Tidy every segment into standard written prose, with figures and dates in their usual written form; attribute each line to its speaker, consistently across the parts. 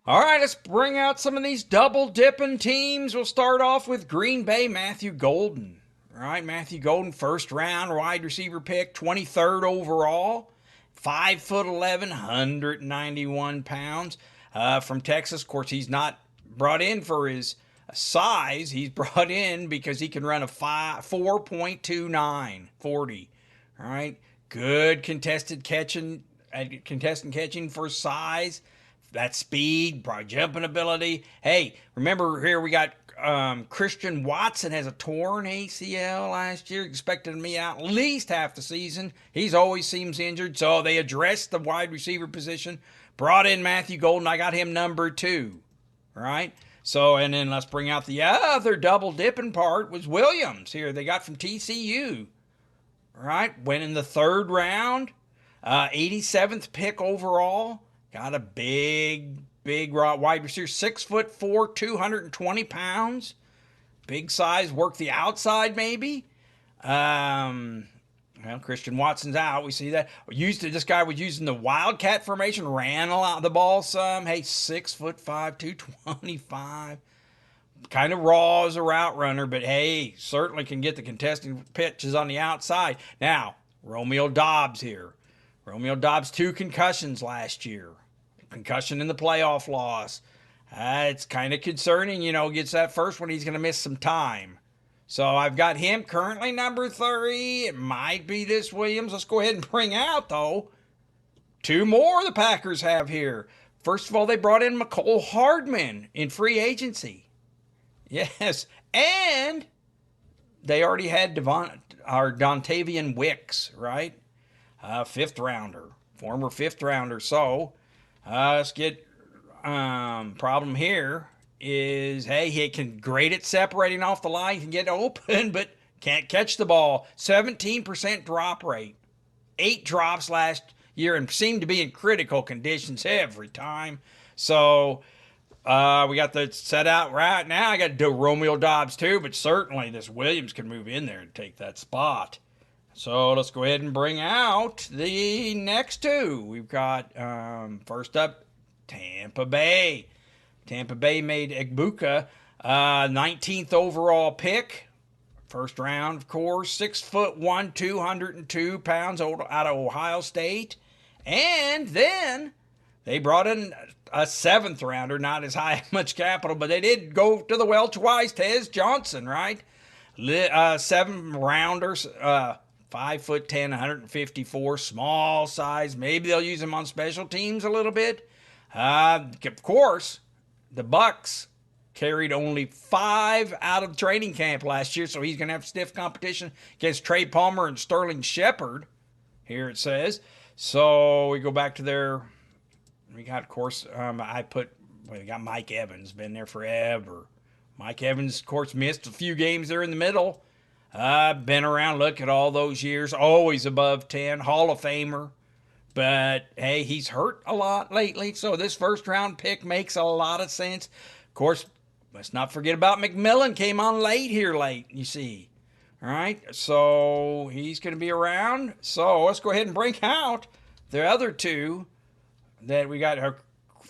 Speaker 1: All right, let's bring out some of these double dipping teams. We'll start off with Green Bay, Matthew Golden. All right, Matthew Golden, first round wide receiver pick, 23rd overall, 5'11", 191 pounds. From Texas. Of course, he's not brought in for his size. He's brought in because he can run a 4.29 40. All right, good contestant catching for size. That speed, probably jumping ability. Hey, remember here we got Christian Watson has a torn ACL last year, expected to be out at least half the season. He's always seems injured, so they addressed the wide receiver position, brought in Matthew Golden. I got him number 2, right? So, and then let's bring out the other double dipping part was Williams here. They got from TCU, right? Went in the 3rd round, 87th pick overall. Got a big wide receiver, 6'4", 220 pounds. Big size, work the outside maybe. Well, Christian Watson's out. We see that. This guy was using the wildcat formation, ran a lot of the ball some. Hey, 6'5", 225. Kind of raw as a route runner, but hey, certainly can get the contesting pitches on the outside. Now, Romeo Doubs here. Romeo Doubs, 2 concussions last year. Concussion in the playoff loss. It's kind of concerning, gets that first one, he's going to miss some time. So I've got him currently number 3. It might be this Williams. Let's go ahead and bring out, though, 2 more the Packers have here. First of all, they brought in Mecole Hardman in free agency. Yes, and they already had Dontavian Wicks, right? 5th rounder, former 5th rounder. So let's get problem here is, hey, he can great at separating off the line, he can get open, but can't catch the ball. 17% drop rate, 8 drops last year, and seemed to be in critical conditions every time. So we got the set out right now. I got Romeo Doubs too, but certainly this Williams can move in there and take that spot. So let's go ahead and bring out the next 2. We've got, first up, Tampa Bay. Tampa Bay made Egbuka, 19th overall pick. First round, of course, 6'1", 202 pounds out of Ohio State. And then they brought in a 7th rounder, not as high much capital, but they did go to the well twice. Tez Johnson, right? 7 rounders, 5'10", 154, small size. Maybe they'll use him on special teams a little bit. Of course, the Bucks carried only 5 out of training camp last year, so he's going to have stiff competition against Trey Palmer and Sterling Shepard. Here it says. So we go back to their. We got, of course, we got Mike Evans, been there forever. Mike Evans, of course, missed a few games there in the middle. Been around, look at all those years, always above 10, Hall of Famer. But, hey, he's hurt a lot lately, so this first-round pick makes a lot of sense. Of course, let's not forget about McMillan, came on late, you see. All right, so he's going to be around. So let's go ahead and bring out the other 2 that we got. Of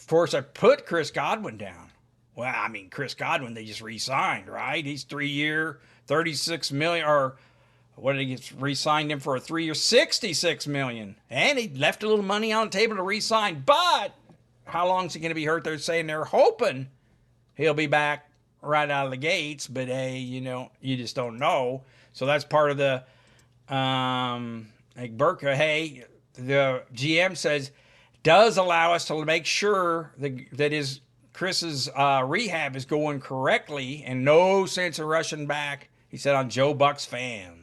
Speaker 1: course, I put Chris Godwin down. Well, I mean, Chris Godwin, they just re-signed, right? He's 3-year, $36 million, or what did he get? Re-signed him for a 3-year, $66 million. And he left a little money on the table to re-sign. But how long is he going to be hurt? They're saying they're hoping he'll be back right out of the gates. But, hey, you just don't know. So that's part of the Burka. Hey, the GM says, does allow us to make sure that Chris's rehab is going correctly and no sense of rushing back, he said, on Joe Buck's fans.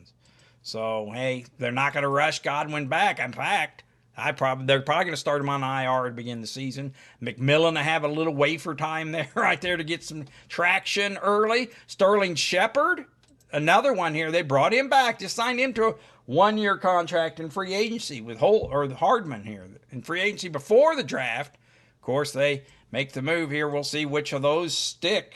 Speaker 1: So, hey, they're not going to rush Godwin back. In fact, they're probably going to start him on IR to begin the season. McMillan to have a little wafer time there, right there, to get some traction early. Sterling Shepard, another one here. They brought him back, just signed him to a 1-year contract in free agency with Hardman here in free agency before the draft. Of course, they make the move here. We'll see which of those stick.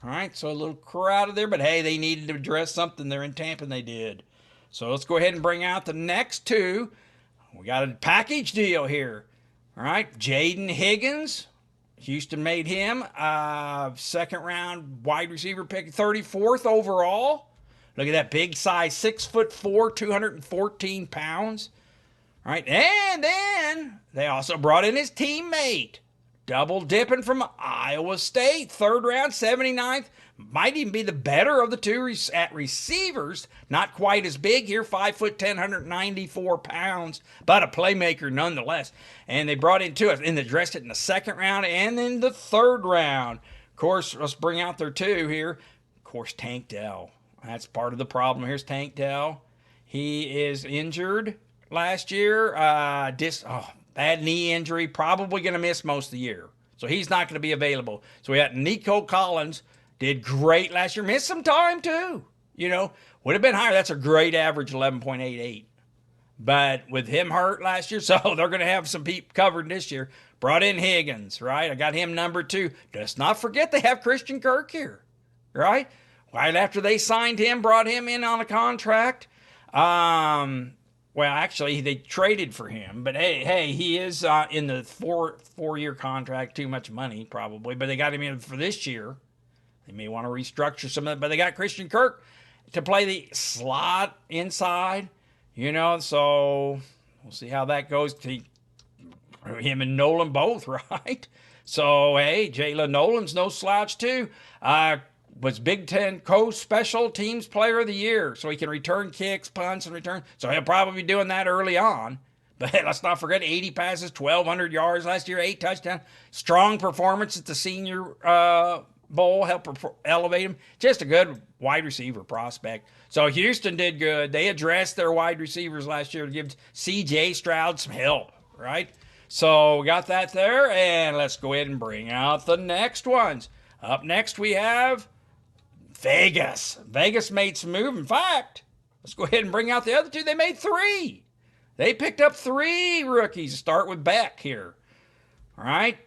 Speaker 1: All right, so a little crowded there, but hey, they needed to address something there in Tampa, and they did. So let's go ahead and bring out the next 2. We got a package deal here. All right, Jaden Higgins, Houston made him second round wide receiver pick, 34th overall. Look at that big size, 6'4", 214 pounds. All right, and then they also brought in his teammate, double dipping from Iowa State, third round, 79th. Might even be the better of the two at receivers. Not quite as big here, 5'10", 194 pounds, but a playmaker nonetheless. And they brought in two, and they dressed it in the second round and then the third round. Of course, let's bring out their two here. Of course, Tank Dell. That's part of the problem. Here's Tank Dell. He is injured last year. Bad knee injury. Probably going to miss most of the year. So he's not going to be available. So we got Nico Collins. Did great last year. Missed some time too. Would have been higher. That's a great average, 11.88. But with him hurt last year, so they're going to have some people covered this year. Brought in Higgins, right? I got him number 2. Let's not forget they have Christian Kirk here, right? Right after they signed him, brought him in on a contract. Well, actually, they traded for him. But hey, he is in the four-year contract. Too much money, probably. But they got him in for this year. They may want to restructure some of it, but they got Christian Kirk to play the slot inside, so we'll see how that goes. Him and Nolan both, right? So, hey, Jalen Nolan's no slouch, too. Was Big Ten Coast Special Teams Player of the Year, so he can return kicks, punts, and return. So he'll probably be doing that early on. But let's not forget 80 passes, 1,200 yards last year, 8 touchdowns. Strong performance at the Senior Bowl, help elevate him. Just a good wide receiver prospect. So Houston did good. They addressed their wide receivers last year to give C.J. Stroud some help, right? So we got that there, and let's go ahead and bring out the next ones. Up next we have Vegas. Vegas made some move. In fact, let's go ahead and bring out the other two. They made 3. They picked up 3 rookies. Start with Beck here. All right.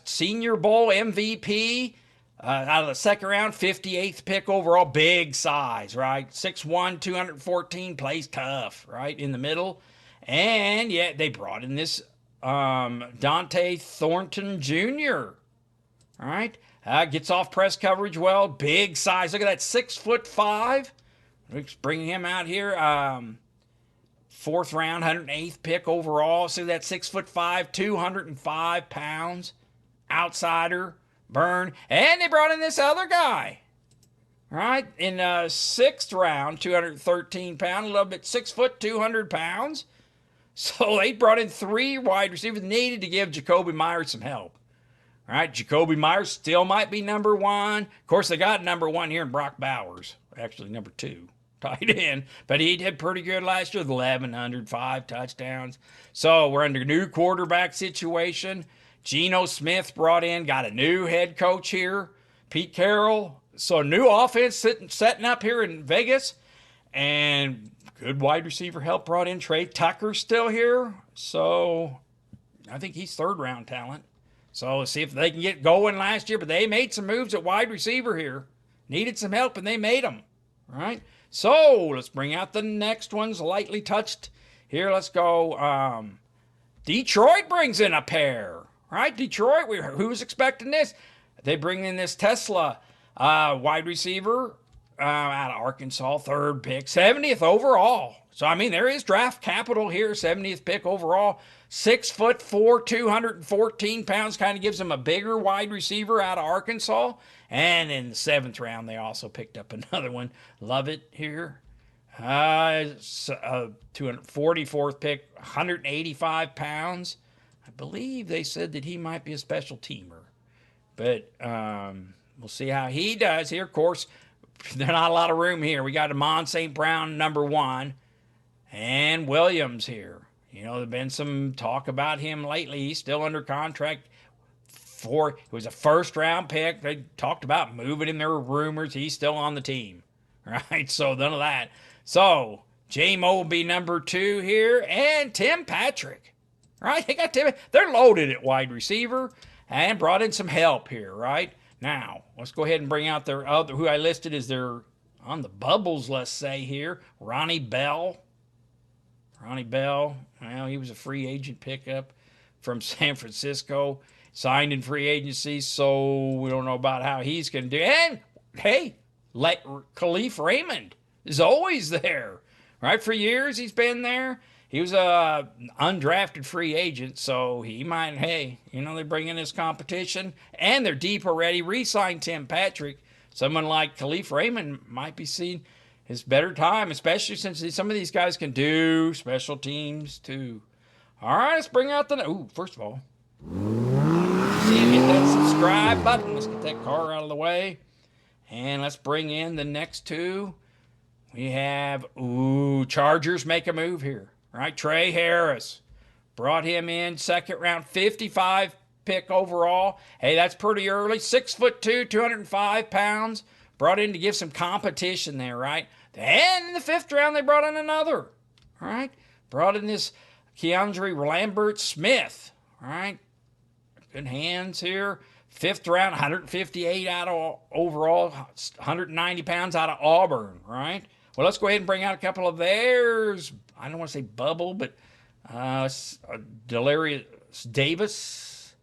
Speaker 1: Senior Bowl MVP. Out of the second round, 58th pick overall, big size, right? 6'1", 214, plays tough, right? In the middle. And yeah, they brought in this Dante Thornton Jr., all right? Gets off press coverage well, big size. Look at that, 6'5". Let's bring him out here. 4th round, 108th pick overall. See that, 6'5", 205 pounds, outsider. Burn. And they brought in this other guy. Right? In 6th round, 213 pounds, a little bit 6 foot, 200 pounds. So they brought in 3 wide receivers, needed to give Jakobi Meyers some help. All right, Jakobi Meyers still might be number 1. Of course, they got number 1 here in Brock Bowers. Actually, number 2. Tight end. But he did pretty good last year with 1,105 touchdowns. So we're under a new quarterback situation. Geno Smith brought in, got a new head coach here, Pete Carroll. So new offense setting up here in Vegas. And good wide receiver help brought in. Trey Tucker still here. So I think he's 3rd round talent. So let's see if they can get going last year. But they made some moves at wide receiver here. Needed some help, and they made them. All right. So let's bring out the next ones, lightly touched. Here, let's go. Detroit brings in a pair. Right, Detroit, who's expecting this? They bring in this Tesla wide receiver out of Arkansas, 3rd pick, 70th overall. So, I mean, there is draft capital here, 70th pick overall. 6'4", 214 pounds, kind of gives him a bigger wide receiver out of Arkansas. And in the 7th round, they also picked up another one. Love it here. 244th pick, 185 pounds. I believe they said that he might be a special teamer. But we'll see how he does here. Of course, there's not a lot of room here. We got Amon St. Brown, number 1, and Williams here. There's been some talk about him lately. He's still under contract. He was a 1st round pick. They talked about moving him. There were rumors. He's still on the team. Right? So none of that. So J-Mo will be number 2 here. And Tim Patrick. Right? They got Tim. They're loaded at wide receiver and brought in some help here, right? Now, let's go ahead and bring out their other, who I listed as their on the bubbles, let's say here. Ronnie Bell. Ronnie Bell, well, he was a free agent pickup from San Francisco. signed in free agency, so we don't know about how he's going to do. And hey, let Khalif Raymond is always there, right? For years he's been there. He was a undrafted free agent, so he might. Hey, they bring in his competition, and they're deep already. Re-signed Tim Patrick. Someone like Khalif Raymond might be seen his better time, especially since some of these guys can do special teams too. All right, let's bring out the. First of all, hit that subscribe button. Let's get that car out of the way. And let's bring in the next two. We have, Chargers make a move here, right? Trey Harris. Brought him in, second round, 55 pick overall. Hey, that's pretty early. 6'2", 205 pounds. Brought in to give some competition there, right? And in the fifth round, they brought in another, all right? Brought in this Keandre Lambert Smith, all right? Good hands here. Fifth round, 158 out of overall, 190 pounds out of Auburn, right? Well, let's go ahead and bring out a couple of theirs. I don't want to say bubble, but Delirious Davis.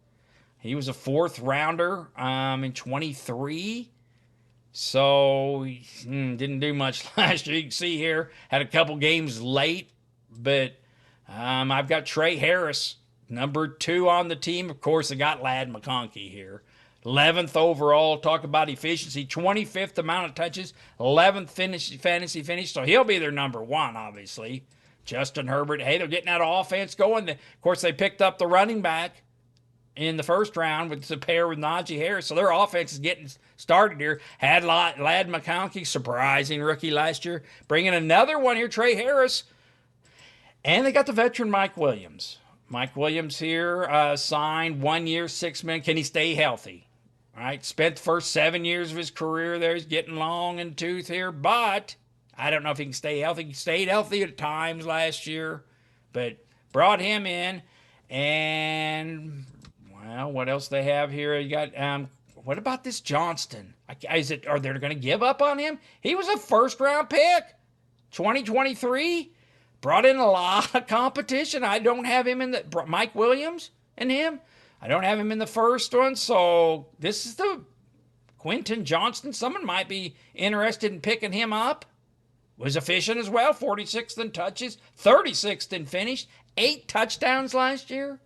Speaker 1: He was a fourth rounder in 23. So didn't do much last year. You can see here, had a couple games late, but I've got Trey Harris, number 2 on the team. Of course, I got Ladd McConkey here. 11th overall. Talk about efficiency. 25th amount of touches. 11th fantasy finish. So he'll be their number 1, obviously. Justin Herbert. Hey, they're getting that offense going. Of course, they picked up the running back in the first round with the pair with Najee Harris. So their offense is getting started here. Had Ladd McConkey, surprising rookie last year. Bringing another one here, Trey Harris. And they got the veteran Mike Williams. Mike Williams here signed 1 year, $6 million. Can he stay healthy? All right, spent the first 7 years of his career there. He's getting long in tooth here, but I don't know if he can stay healthy. He stayed healthy at times last year, but brought him in. And, well, what else they have here? You got, what about this Johnston? Are they going to give up on him? He was a first-round pick, 2023. Brought in a lot of competition. I don't have him in the Mike Williams and him. I don't have him in the first one. So this is the Quentin Johnston. Someone might be interested in picking him up. Was efficient as well. 46th in touches, 36th in finish, 8 touchdowns last year.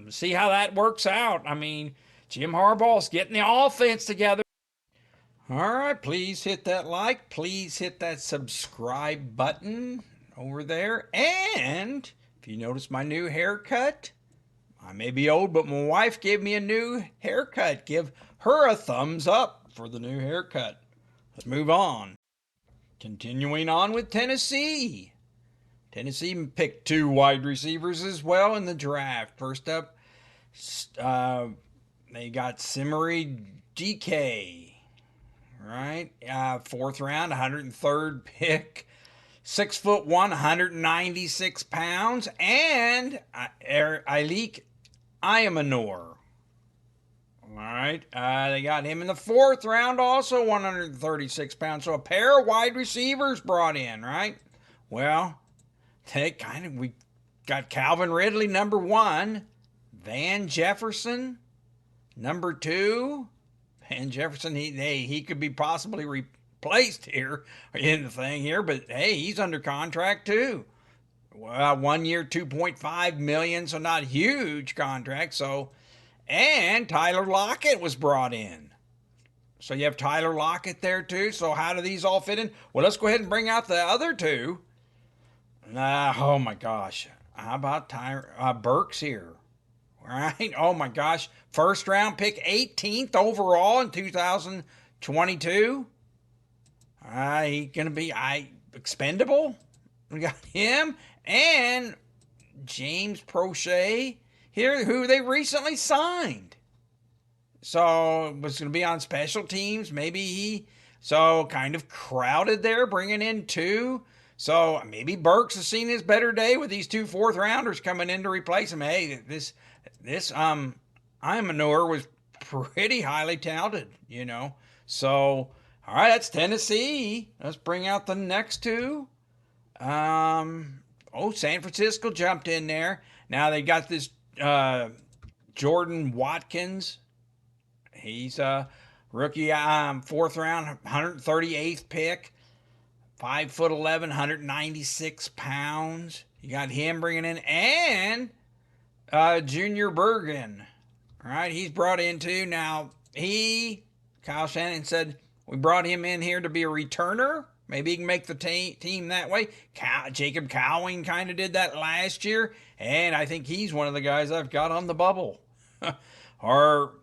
Speaker 1: See how that works out. I mean, Jim Harbaugh's getting the offense together. All right, please hit that like. Please hit that subscribe button over there. And if you notice my new haircut, I may be old, but my wife gave me a new haircut. Give her a thumbs up for the new haircut. Let's move on. Continuing on with Tennessee. Tennessee picked 2 wide receivers as well in the draft. First up, they got Simmery DK. Right, 4th round, 103rd pick, 6'1", 196 pounds, and Alik Ayamanor. All right, they got him in the 4th round, also 136 pounds. So a pair of wide receivers brought in, right? Well, we got Calvin Ridley, number 1, Van Jefferson, number 2. And Jefferson, he could be possibly replaced here in the thing here, but hey, he's under contract too. 1 year, $2.5 million, so not huge contract. So, and Tyler Lockett was brought in. So you have Tyler Lockett there too. So how do these all fit in? Well, let's go ahead and bring out the other 2. Oh my gosh, how about Burks here? Right? Oh my gosh. First round pick, 18th overall in 2022. He going to be expendable. We got him and James Prochet here, who they recently signed. So it was going to be on special teams. So kind of crowded there, bringing in 2. So maybe Burks has seen his better day with these 2 4th rounders coming in to replace him. Hey, this Ayamanor was pretty highly touted, So, all right, that's Tennessee. Let's bring out the next 2. San Francisco jumped in there. Now they got this Jordan Watkins. He's a rookie, fourth round, 138th pick, 5'11", 196 pounds. You got him bringing in, and Junior Bergen. All right, he's brought in too. Now, Kyle Shanahan said, we brought him in here to be a returner. Maybe he can make the team that way. Jacob Cowing kind of did that last year, and I think he's one of the guys I've got on the bubble. Or,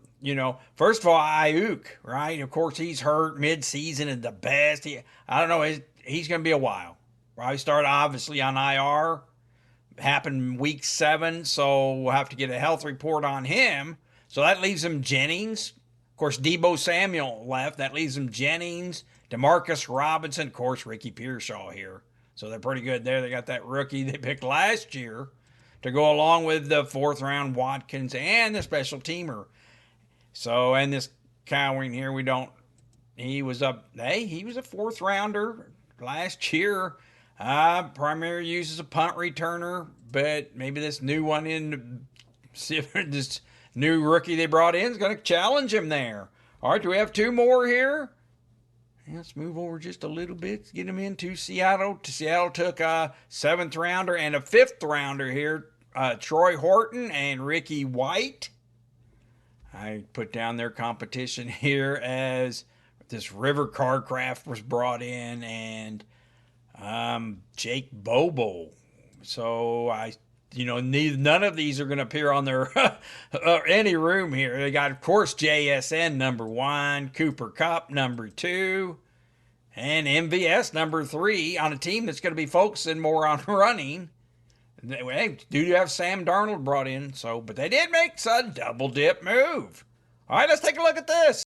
Speaker 1: first of all, Ayuk, right? Of course, he's hurt mid-season and the best. I don't know, he's going to be a while. Probably start obviously on IR. Happened week 7, so we'll have to get a health report on him. So that leaves him Jennings. Of course, Deebo Samuel left. That leaves him Jennings, Demarcus Robinson, of course, Ricky Pearsall here. So they're pretty good there. They got that rookie they picked last year to go along with the fourth round Watkins and the special teamer. So, and this Cowing here, he was a fourth rounder last year. Primary use as a punt returner, but maybe this new one this new rookie they brought in is going to challenge him there. All right, do we have 2 more here? Let's move over just a little bit. Get him into Seattle. Seattle took a 7th rounder and a 5th rounder here. Troy Horton and Ricky White. I put down their competition here as this River Carcraft was brought in and Jake Bobo. So none of these are going to appear on their any room here. They got, of course, JSN number 1, Cooper Kupp number 2, and MVS number 3 on a team that's going to be focusing more on running. Hey, do you have Sam Darnold brought in? But they did make a double dip move. All right, let's take a look at this.